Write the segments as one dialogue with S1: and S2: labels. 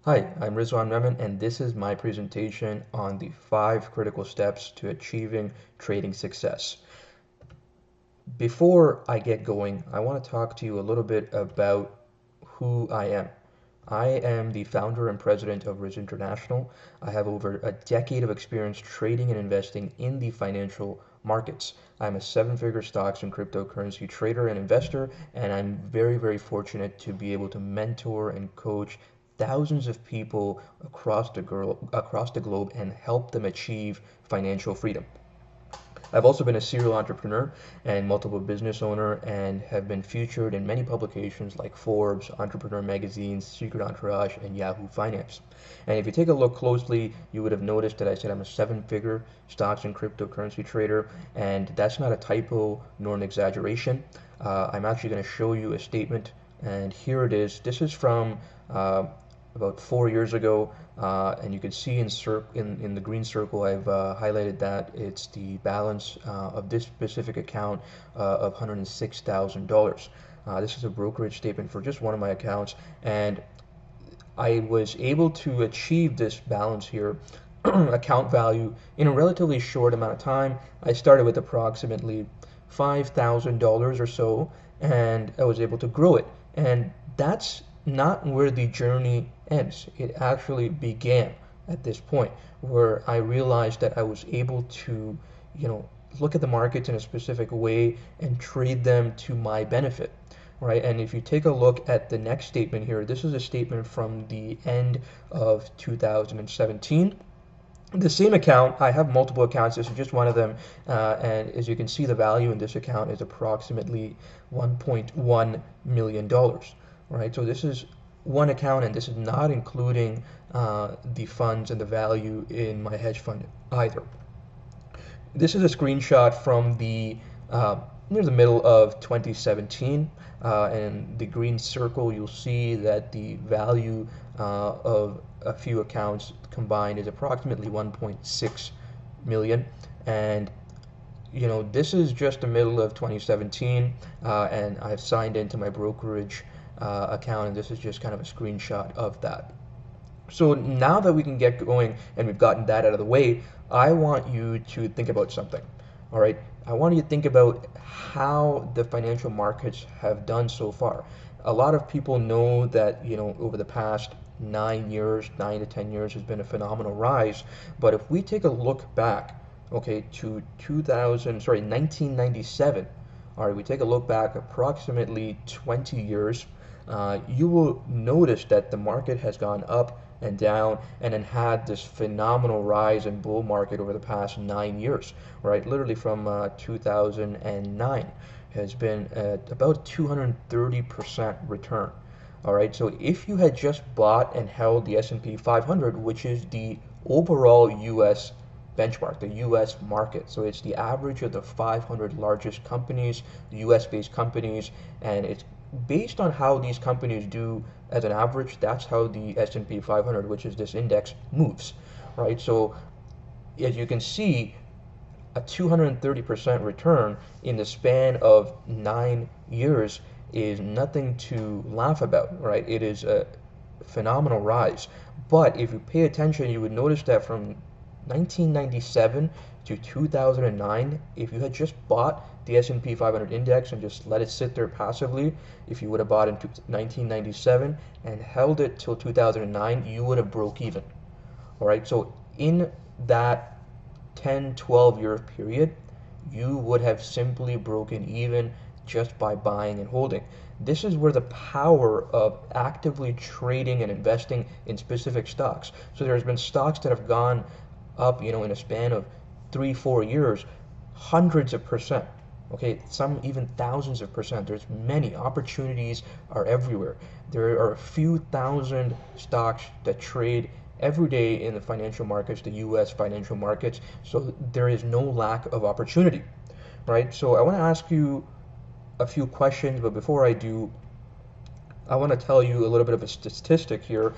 S1: Hi, I'm Rizwan Rehman, and this is my presentation on the 5 critical steps to achieving trading success. Before I get going, I want to talk to you a little bit about who I am. I am the founder and president of Riz International. I have over a decade of experience trading and investing in the financial markets. I'm a 7-figure stocks and cryptocurrency trader and investor, and I'm very, very fortunate to be able to mentor and coach thousands of people across the globe and help them achieve financial freedom. I've also been a serial entrepreneur and multiple business owner and have been featured in many publications like Forbes, Entrepreneur Magazine, Secret Entourage, and Yahoo Finance. And if you take a look closely, you would have noticed that I said I'm a 7-figure stocks and cryptocurrency trader, and that's not a typo nor an exaggeration. I'm actually going to show you a statement, and here it is. This is from about 4 years ago, and you can see in the green circle I've highlighted that it's the balance of this specific account of $106,000. This is a brokerage statement for just one of my accounts, and I was able to achieve this balance here, account value, in a relatively short amount of time. I started with approximately $5,000 or so, and I was able to grow it. And that's not where the journey ends. It actually began at this point where I realized that I was able to, you know, look at the markets in a specific way and trade them to my benefit, right? And if you take a look at the next statement here, this is a statement from the end of 2017. The same account, I have multiple accounts, this is just one of them, and as you can see, the value in this account is approximately $1.1 million, right? So this is one account, and this is not including the funds and the value in my hedge fund either. This is a screenshot from the near the middle of 2017, and the green circle, you'll see that the value of a few accounts combined is approximately 1.6 million. And this is just the middle of 2017, and I've signed into my brokerage account, and this is just kind of a screenshot of that. So now that we can get going and we've gotten that out of the way, I want you to think about something. All right. I want you to think about how the financial markets have done so far. A lot of people know that, over the past 9 years, 9 to 10 years has been a phenomenal rise. But if we take a look back, okay, to 1997, all right, we take a look back approximately 20 years, you will notice that the market has gone up and down and then had this phenomenal rise in bull market over the past 9 years, right? Literally from 2009 has been at about 230% return. All right, so if you had just bought and held the S&P 500, which is the overall US benchmark, the US market. So it's the average of the 500 largest companies, US based companies, and it's based on how these companies do as an average, that's how the S&P 500, which is this index, moves, right? So as you can see, a 230% return in the span of 9 years is nothing to laugh about, right? It is a phenomenal rise. But if you pay attention, you would notice that from 1997 to 2009, if you had just bought the S&P 500 index and just let it sit there passively, if you would have bought in 1997 and held it till 2009, you would have broke even. All right, so in that 10, 12-year period, you would have simply broken even just by buying and holding. This is where the power of actively trading and investing in specific stocks. So there's been stocks that have gone up, in a span of 3, 4 years, hundreds of percent. Okay, some even thousands of percent. There's many opportunities are everywhere. There are a few thousand stocks that trade every day in the financial markets, the US financial markets. So there is no lack of opportunity, right? So I want to ask you a few questions, but before I do, I want to tell you a little bit of a statistic here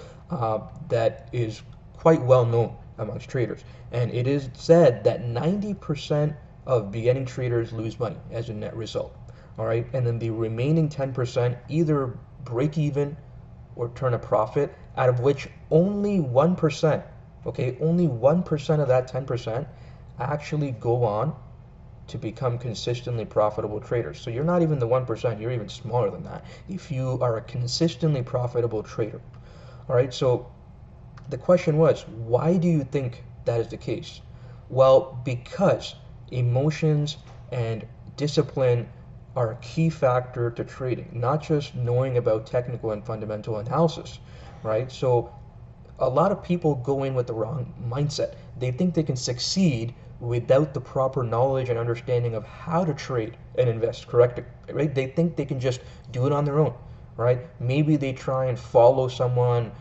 S1: that is quite well known amongst traders. And it is said that 90% of beginning traders lose money as a net result. All right. And then the remaining 10% either break even or turn a profit, out of which only 1%, okay, only 1% of that 10% actually go on to become consistently profitable traders. So you're not even the 1%, you're even smaller than that if you are a consistently profitable trader. All right, so the question was, why do you think that is the case? Well, because emotions and discipline are a key factor to trading, not just knowing about technical and fundamental analysis, right? So a lot of people go in with the wrong mindset. They think they can succeed without the proper knowledge and understanding of how to trade and invest correctly, right? They think they can just do it on their own, right? Maybe they try and follow someone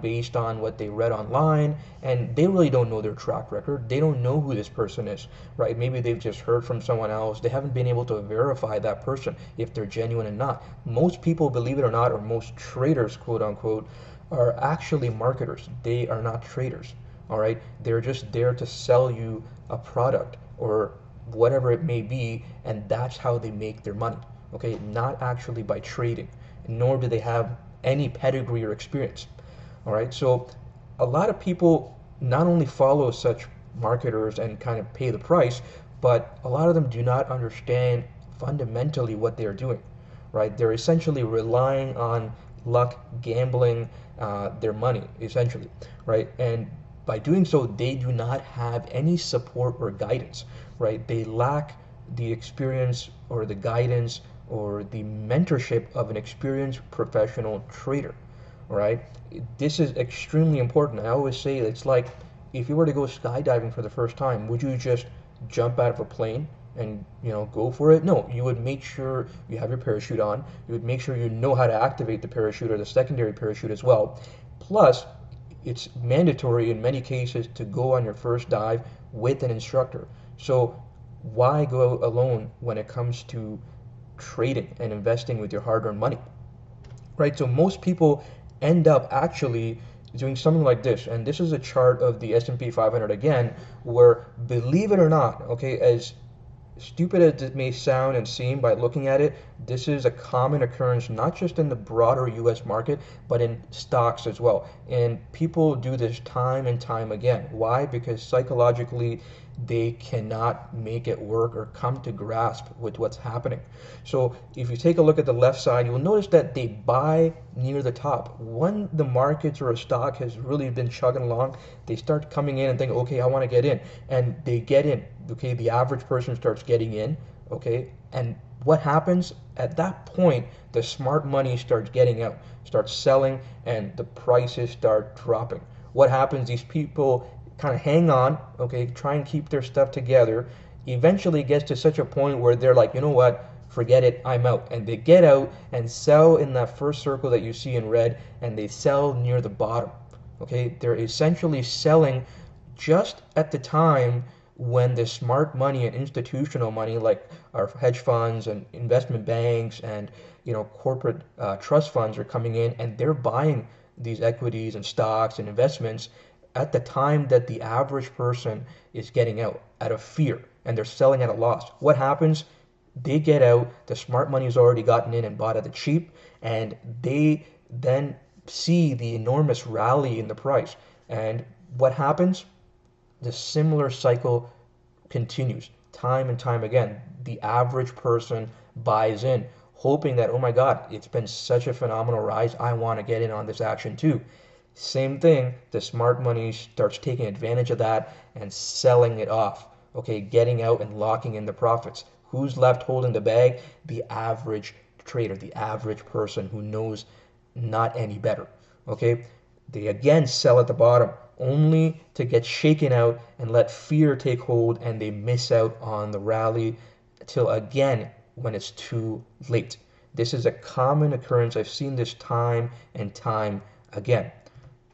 S1: based on what they read online, and they really don't know their track record. They don't know who this person is, right? Maybe they've just heard from someone else. They haven't been able to verify that person if they're genuine or not. Most people, believe it or not, or most traders, quote unquote, are actually marketers. They are not traders. All right, they're just there to sell you a product or whatever it may be, and that's how they make their money. Okay, not actually by trading, nor do they have any pedigree or experience. All right, so a lot of people not only follow such marketers and kind of pay the price, but a lot of them do not understand fundamentally what they're doing, right? They're essentially relying on luck, gambling their money, essentially, right? And by doing so, they do not have any support or guidance, right? They lack the experience or the guidance or the mentorship of an experienced professional trader, right? This is extremely important. I always say it's like if you were to go skydiving for the first time, would you just jump out of a plane and go for it? No, you would make sure you have your parachute on. You would make sure you know how to activate the parachute or the secondary parachute as well. Plus, it's mandatory in many cases to go on your first dive with an instructor. So why go alone when it comes to trading and investing with your hard-earned money, right? So most people end up actually doing something like this, and this is a chart of the S&P 500 again, where, believe it or not, okay, as stupid as it may sound and seem by looking at it, this is a common occurrence not just in the broader US market, but in stocks as well. And people do this time and time again. Why? Because psychologically they cannot make it work or come to grasp with what's happening. So if you take a look at the left side, you'll notice that they buy near the top. When the markets or a stock has really been chugging along, they start coming in and think, okay, I want to get in. And they get in. Okay, the average person starts getting in. Okay, and what happens at that point? The smart money starts getting out, starts selling, and the prices start dropping. What happens? These people kind of hang on, okay, try and keep their stuff together. Eventually gets to such a point where they're like, you know what, forget it, I'm out. And they get out and sell in that first circle that you see in red, and they sell near the bottom. Okay, they're essentially selling just at the time when the smart money and institutional money, like our hedge funds and investment banks and corporate trust funds, are coming in, and they're buying these equities and stocks and investments at the time that the average person is getting out of fear, and they're selling at a loss. What happens? They get out, the smart money has already gotten in and bought at the cheap, and they then see the enormous rally in the price. And what happens? The similar cycle continues time and time again. The average person buys in, hoping that, oh my God, it's been such a phenomenal rise, I want to get in on this action too. Same thing, the smart money starts taking advantage of that and selling it off, okay, getting out and locking in the profits. Who's left holding the bag? The average trader, the average person who knows not any better, okay? They again sell at the bottom, only to get shaken out and let fear take hold, and they miss out on the rally till again when it's too late. This is a common occurrence. I've seen this time and time again.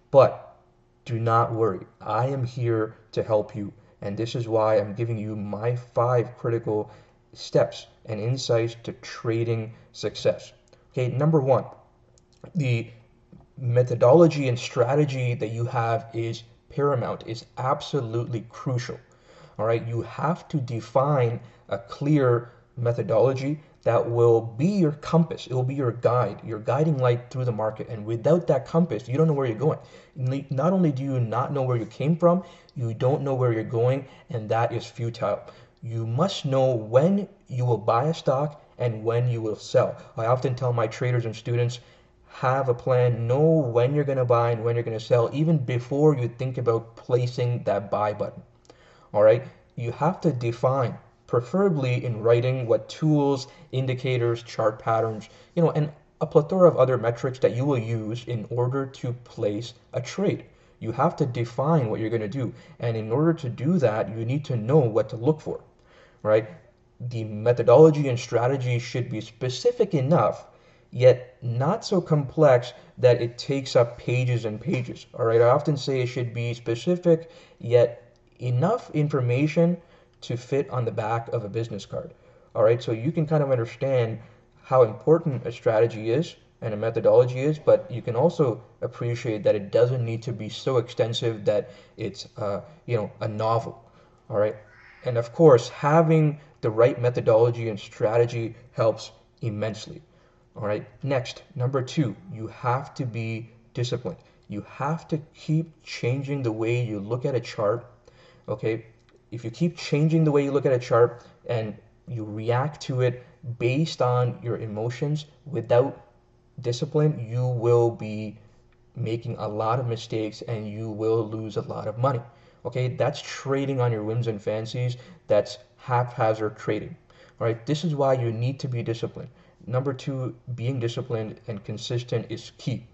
S1: But do not worry, I am here to help you, and this is why I'm giving you my 5 critical steps and insights to trading success. Okay, number 1, the methodology and strategy that you have is paramount, is absolutely crucial. All right, you have to define a clear methodology, that will be your compass. It will be your guide, your guiding light through the market. And without that compass, you don't know where you're going. Not only do you not know where you came from, you don't know where you're going, and that is futile. You must know when you will buy a stock and when you will sell. I often tell my traders and students, have a plan, know when you're going to buy and when you're going to sell, even before you think about placing that buy button. All right, you have to define, preferably in writing, what tools, indicators, chart patterns, and a plethora of other metrics that you will use in order to place a trade. You have to define what you're going to do. And in order to do that, you need to know what to look for, right? The methodology and strategy should be specific enough, yet not so complex that it takes up pages and pages. All right, I often say it should be specific, yet enough information to fit on the back of a business card. All right, so you can kind of understand how important a strategy is and a methodology is, but you can also appreciate that it doesn't need to be so extensive that it's a novel. All right, and of course, having the right methodology and strategy helps immensely. All right, next, number two, you have to be disciplined. You have to keep changing the way you look at a chart. Okay, if you keep changing the way you look at a chart and you react to it based on your emotions without discipline, you will be making a lot of mistakes and you will lose a lot of money. Okay, that's trading on your whims and fancies. That's haphazard trading. All right, this is why you need to be disciplined. Number two, being disciplined and consistent is key.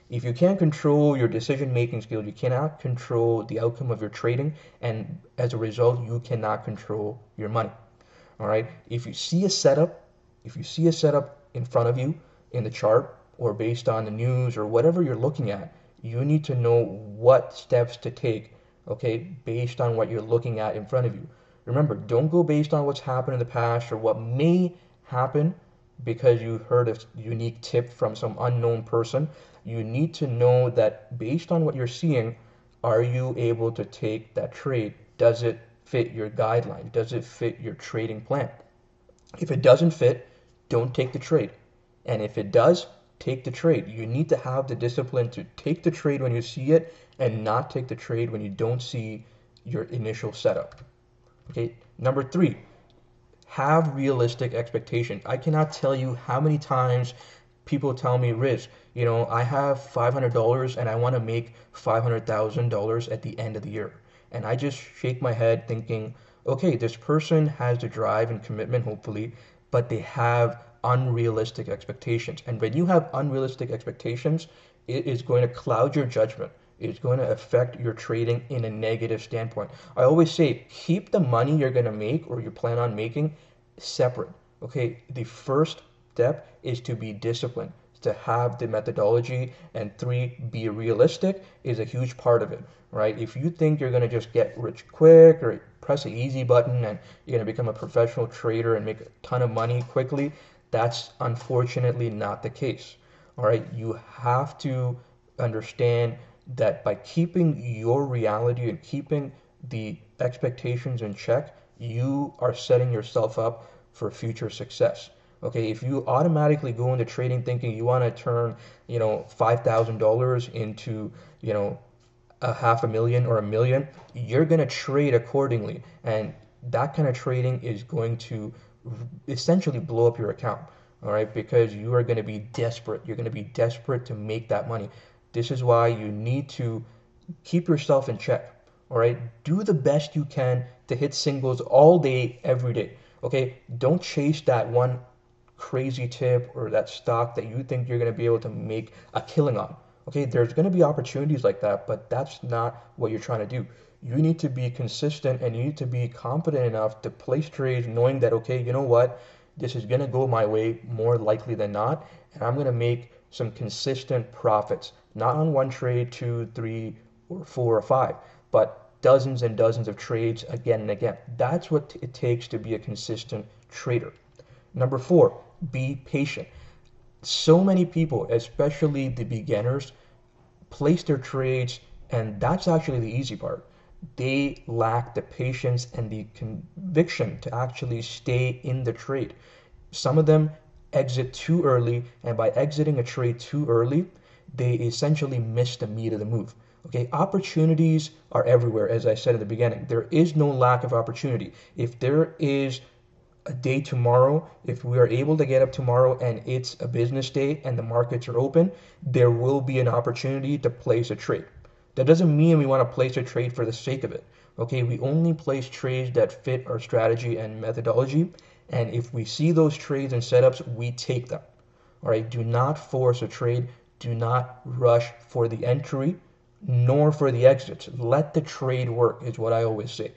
S1: If you can't control your decision-making skills, you cannot control the outcome of your trading, and as a result, you cannot control your money. All right. If you see a setup in front of you in the chart or based on the news or whatever you're looking at, you need to know what steps to take, okay, based on what you're looking at in front of you. Remember, don't go based on what's happened in the past or what may happen because you heard a unique tip from some unknown person. You need to know that based on what you're seeing, are you able to take that trade? Does it fit your guideline? Does it fit your trading plan? If it doesn't fit, don't take the trade. And if it does, take the trade. You need to have the discipline to take the trade when you see it and not take the trade when you don't see your initial setup. Okay, number three, have realistic expectations. I cannot tell you how many times people tell me, Riz, I have $500 and I want to make $500,000 at the end of the year. And I just shake my head thinking, okay, this person has the drive and commitment, hopefully, but they have unrealistic expectations. And when you have unrealistic expectations, it is going to cloud your judgment. It's going to affect your trading in a negative standpoint. I always say, keep the money you're going to make or you plan on making separate. Okay, the first step is to be disciplined, to have the methodology, and three, be realistic is a huge part of it, right? If you think you're going to just get rich quick or press the easy button and you're going to become a professional trader and make a ton of money quickly, that's unfortunately not the case. All right, you have to understand that by keeping your reality and keeping the expectations in check, you are setting yourself up for future success. Okay, if you automatically go into trading thinking you want to turn, $5,000 into, a half a million or a million, you're going to trade accordingly. And that kind of trading is going to essentially blow up your account. All right, because you are going to be desperate. You're going to be desperate to make that money. This is why you need to keep yourself in check. All right, do the best you can to hit singles all day, every day. Okay, don't chase that one crazy tip or that stock that you think you're going to be able to make a killing on. Okay, there's going to be opportunities like that, but that's not what you're trying to do. You need to be consistent and you need to be confident enough to place trades knowing that, okay, you know what, this is going to go my way more likely than not, and I'm going to make some consistent profits, not on one trade, two, three, or four or five, but dozens and dozens of trades again and again. That's what it takes to be a consistent trader. Number four, be patient. So many people, especially the beginners, place their trades, and that's actually the easy part. They lack the patience and the conviction to actually stay in the trade. Some of them exit too early, and by exiting a trade too early, they essentially miss the meat of the move. Okay, opportunities are everywhere, as I said at the beginning. There is no lack of opportunity. If there is a day tomorrow, if we are able to get up tomorrow and it's a business day and the markets are open, there will be an opportunity to place a trade. That doesn't mean we want to place a trade for the sake of it. Okay, we only place trades that fit our strategy and methodology. And if we see those trades and setups, we take them. All right, do not force a trade. Do not rush for the entry nor for the exits. Let the trade work, is what I always say.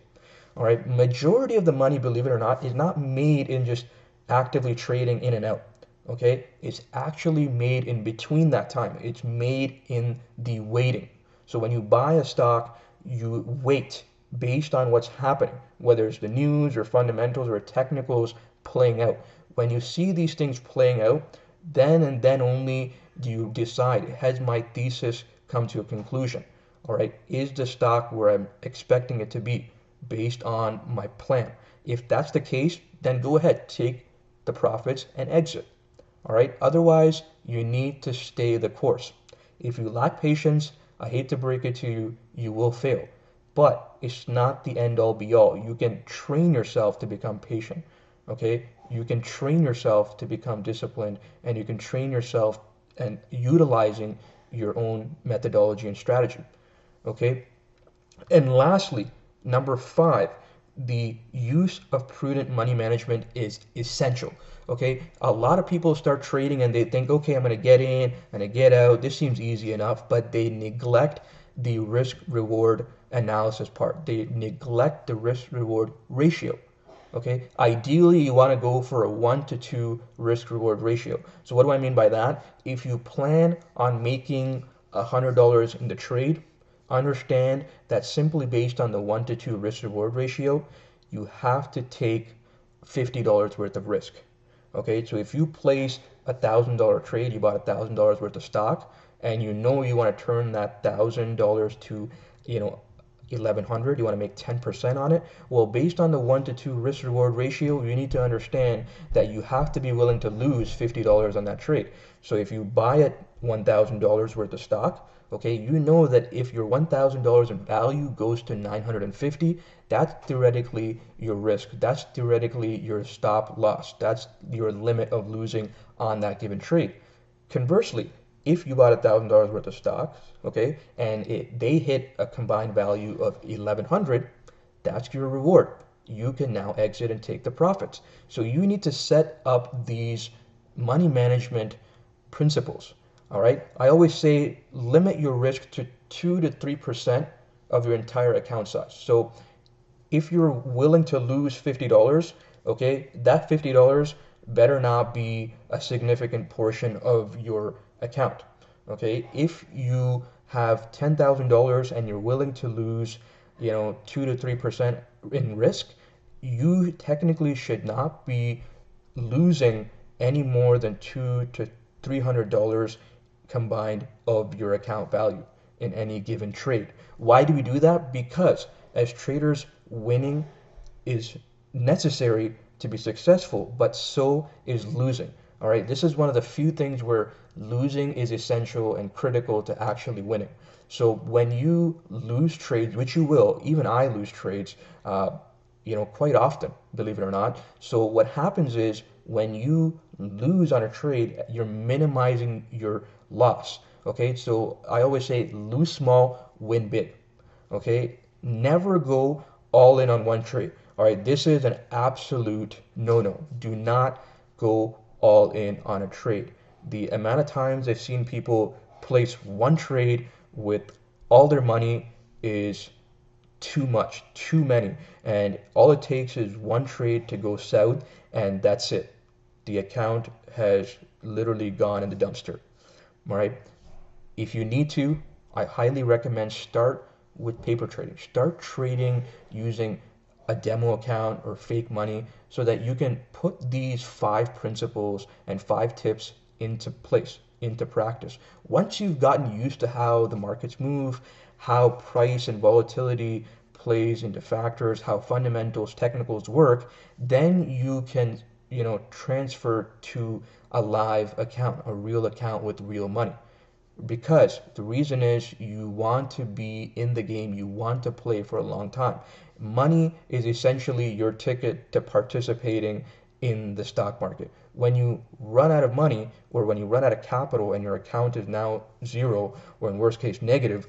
S1: All right, majority of the money, believe it or not, is not made in just actively trading in and out. Okay, it's actually made in between that time. It's made in the waiting. So when you buy a stock, you wait based on what's happening, whether it's the news or fundamentals or technicals playing out. When you see these things playing out, then and then only do you decide, has my thesis come to a conclusion? All right, is the stock where I'm expecting it to be based on my plan? If that's the case, then go ahead, take the profits and exit. All right, otherwise, you need to stay the course. If you lack patience, I hate to break it to you, you will fail. But it's not the end all be all. You can train yourself to become patient. Okay? You can train yourself to become disciplined, and you can train yourself and utilizing your own methodology and strategy. Okay? And lastly, number 5, the use of prudent money management is essential. Okay, a lot of people start trading and they think, okay, I'm going to get in and I get out. This seems easy enough, but they neglect the risk reward analysis part. They neglect the risk reward ratio. Okay, ideally you want to go for a 1 to 2 risk reward ratio. So what do I mean by that? If you plan on making $100 in the trade, understand that simply based on the 1 to 2 risk reward ratio, you have to take $50 worth of risk. Okay, so if you place $1,000 trade, you bought $1,000 worth of stock, and you know you want to turn that $1,000 to, 1,100, you want to make 10% on it. Well, based on the 1 to 2 risk reward ratio, you need to understand that you have to be willing to lose $50 on that trade. So if you buy at $1,000 worth of stock, okay, you know that if your $1,000 in value goes to 950, that's theoretically your risk. That's theoretically your stop loss. That's your limit of losing on that given trade. Conversely, if you bought $1,000 worth of stocks, okay, and they hit a combined value of 1,100, that's your reward. You can now exit and take the profits. So you need to set up these money management principles. All right. I always say limit your risk to 2 to 3% of your entire account size. So if you're willing to lose $50, okay, that $50 better not be a significant portion of your account. Okay, if you have $10,000 and you're willing to lose, 2 to 3% in risk, you technically should not be losing any more than $200 to $300 combined of your account value in any given trade. Why do we do that? Because as traders, winning is necessary to be successful, but so is losing. All right, this is one of the few things where losing is essential and critical to actually winning. So when you lose trades, which you will, even I lose trades, quite often, believe it or not. So what happens is when you lose on a trade, you're minimizing your loss. Okay, so I always say lose small, win big. Okay, never go all in on one trade. All right, this is an absolute no-no. Do not go all in on a trade. The amount of times I've seen people place one trade with all their money is too much, too many. And all it takes is one trade to go south, and that's it. The account has literally gone in the dumpster. All right. If you need to, I highly recommend start with paper trading. Start trading using a demo account or fake money so that you can put these 5 principles and 5 tips into place, into practice. Once you've gotten used to how the markets move, how price and volatility plays into factors, how fundamentals, technicals work, then you can transfer to a live account, a real account with real money. Because the reason is you want to be in the game, you want to play for a long time. Money is essentially your ticket to participating in the stock market. When you run out of money or when you run out of capital and your account is now zero or in worst case negative,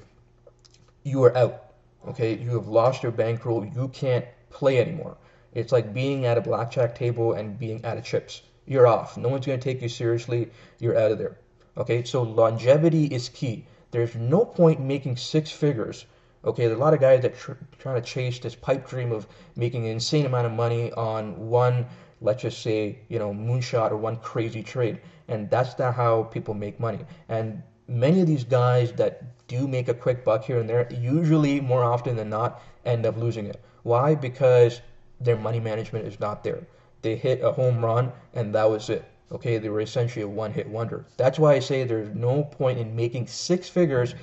S1: you are out. Okay, you have lost your bankroll. You can't play anymore. It's like being at a blackjack table and being out of chips. You're off. No one's going to take you seriously. You're out of there. Okay, so longevity is key. There's no point in making six figures. Okay, there's a lot of guys that trying to chase this pipe dream of making an insane amount of money on one, let's just say, moonshot or one crazy trade. And that's not how people make money. And many of these guys that do make a quick buck here and there, usually more often than not, end up losing it. Why? Because their money management is not there. They hit a home run and that was it. Okay, they were essentially a one-hit wonder. That's why I say there's no point in making six figures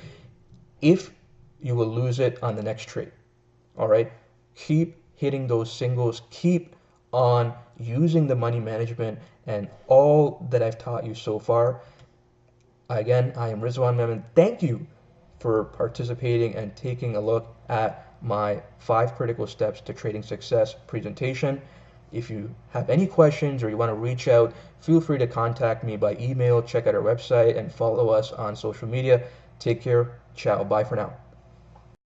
S1: if you will lose it on the next trade. All right, keep hitting those singles. Keep on using the money management and all that I've taught you so far. Again, I am Rizwan Mehmed. Thank you for participating and taking a look at my 5 critical steps to trading success presentation. If you have any questions or you want to reach out, feel free to contact me by email, check out our website, and follow us on social media. Take care. Ciao. Bye for now.